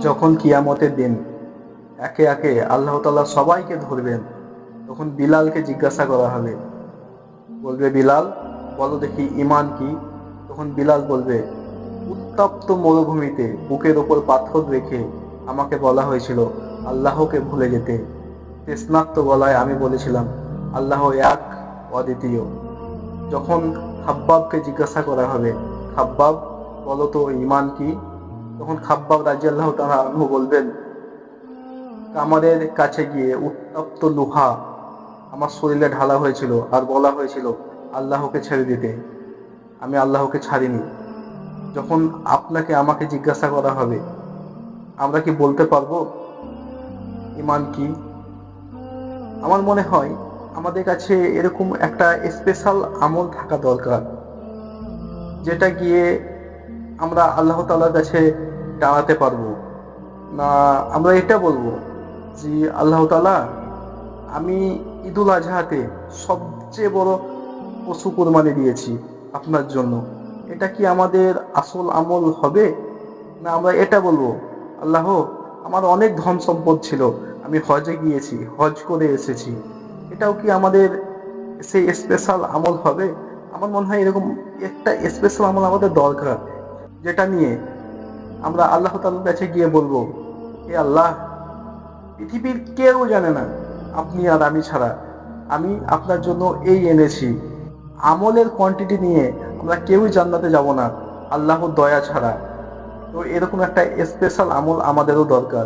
যখন কিয়ামতের দিন একে একে আল্লাহ তাআলা সবাইকে ধরবেন, তখন বিলালকে জিজ্ঞাসা করা হবে। বলবে, বিলাল বলো দেখি ঈমান কি? তখন বিলাল বলবে, উত্তপ্ত মরুভূমিতে বুকের ওপর পাথর রেখে আমাকে বলা হয়েছিল আল্লাহকে ভুলে যেতে। তৃষ্ণার্ত গলায় আমি বলেছিলাম, আল্লাহ এক, অদ্বিতীয়। যখন খাব্বাবকে জিজ্ঞাসা করা হবে, খাব্বাব বলো তো ঈমান কি? তখন খাব্বাব রাদিয়াল্লাহু তাআলা আনহু বলবেন, কামারের কাছে গিয়ে উত্তপ্ত লোহা আমার শরীরে ঢালা হয়েছিল আর বলা হয়েছিল আল্লাহকে ছেড়ে দিতে। আমি আল্লাহকে ছাড়িনি। যখন আপনাকে আমাকে জিজ্ঞাসা করা হবে, আমরা কি বলতে পারবো ঈমান কি? আমার মনে হয় আমাদের কাছে এরকম একটা স্পেশাল আমল থাকা দরকার, যেটা গিয়ে আমরা আল্লাহ তাআলার কাছে দাঁড়াতে পারবো। না, আমরা এটা বলবো যে আল্লাহ তাআলা, আমি ঈদুল আজহাতে সবচেয়ে বড় পশু কোরবানি দিয়েছি আপনার জন্য। এটা কি আমাদের আসল আমল হবে? না আমরা এটা বলবো, আল্লাহ, আমার অনেক ধন সম্পদ ছিল, আমি হজে গিয়েছি, হজ করে এসেছি। এটাও কি আমাদের সেই স্পেশাল আমল হবে? আমার মনে হয় এরকম একটা স্পেশাল আমল আমাদের দরকার, যেটা নিয়ে আমরা আল্লাহ তাআলার কাছে গিয়ে বলবো, হে আল্লাহ, পৃথিবীর কেউ জানে না আপনি আর আমি ছাড়া, আমি আপনার জন্য এই এনেছি। আমলের কোয়ান্টিটি নিয়ে আমরা কেউই জান্নাতে যাব না আল্লাহর দয়া ছাড়া। তো এরকম একটা স্পেশাল আমল আমাদেরও দরকার।